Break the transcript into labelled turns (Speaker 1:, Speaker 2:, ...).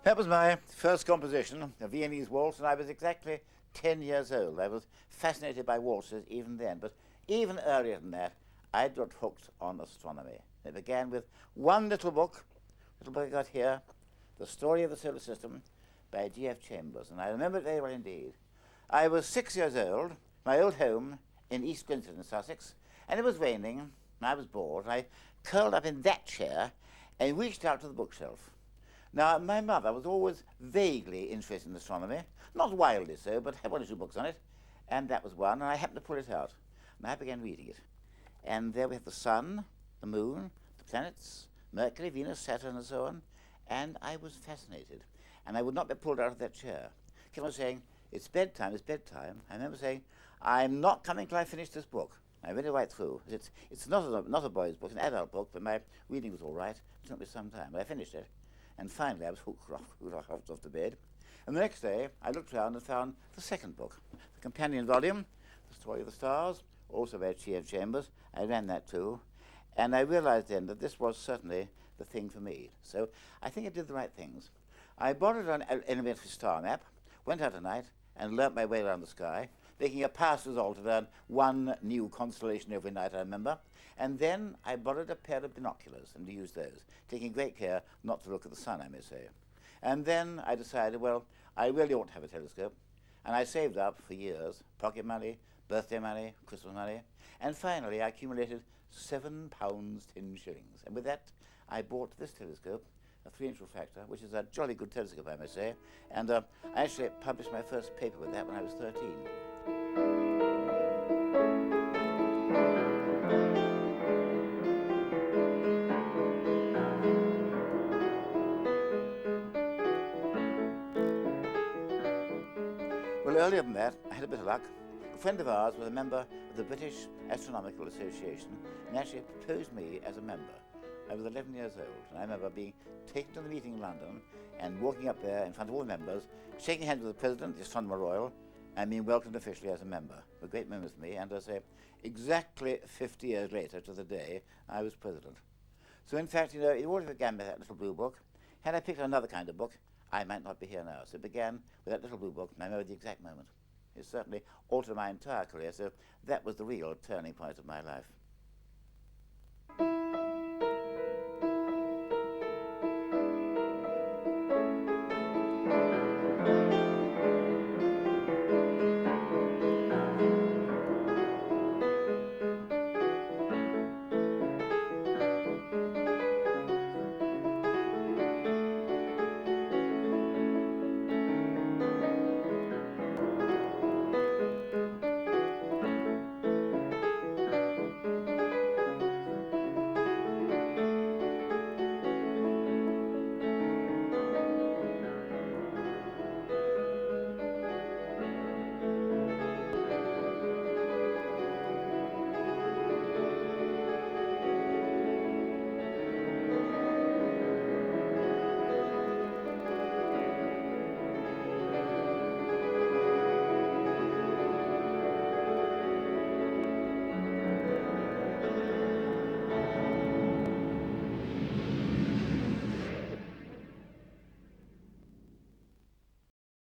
Speaker 1: That was my first composition, a Viennese waltz, and I was exactly 10 years old. I was fascinated by waltzes even then, but even earlier than that, I got hooked on astronomy. It began with one little book I got here, The Story of the Solar System by G.F. Chambers, and I remember it very well indeed. I was 6 years old, my old home in East Grinstead in Sussex, and it was raining, and I was bored, and I curled up in that chair and reached out to the bookshelf. Now, my mother was always vaguely interested in astronomy, not wildly so, but had one or two books on it, and that was one, and I happened to pull it out, and I began reading it. And there we have the sun, the moon, the planets, Mercury, Venus, Saturn, and so on, and I was fascinated, and I would not be pulled out of that chair. I kept on saying, it's bedtime, it's bedtime. I remember saying, I'm not coming till I finish this book. I read it right through. It's not a boy's book, it's an adult book, but my reading was all right. It took me some time, but I finished it. And finally, I was hooked off the bed. And the next day, I looked around and found the second book, the companion volume, The Story of the Stars, also by G.F. Chambers. I ran that too. And I realized then that this was certainly the thing for me. So I think I did the right things. I borrowed an elementary star map, went out at night, and learnt my way around the sky, making a past resolve to learn one new constellation every night, I remember. And then I borrowed a pair of binoculars and used those, taking great care not to look at the sun, I may say. And then I decided, well, I really ought to have a telescope. And I saved up for years, pocket money, birthday money, Christmas money. And finally, I accumulated £7 10 shillings. And with that, I bought this telescope, a 3-inch refractor, which is a jolly good telescope, I may say. And I actually published my first paper with that when I was 13. Well, earlier than that, I had a bit of luck. A friend of ours was a member of the British Astronomical Association and actually proposed me as a member. I was 11 years old, and I remember being taken to the meeting in London and walking up there in front of all the members, shaking hands with the President, the Astronomer Royal, and being welcomed officially as a member. A great moment for me, and I say, exactly 50 years later to the day, I was President. So in fact, you know, it all began with that little blue book. Had I picked another kind of book, I might not be here now. So it began with that little blue book, and I remember the exact moment. It certainly altered my entire career, so that was the real turning point of my life.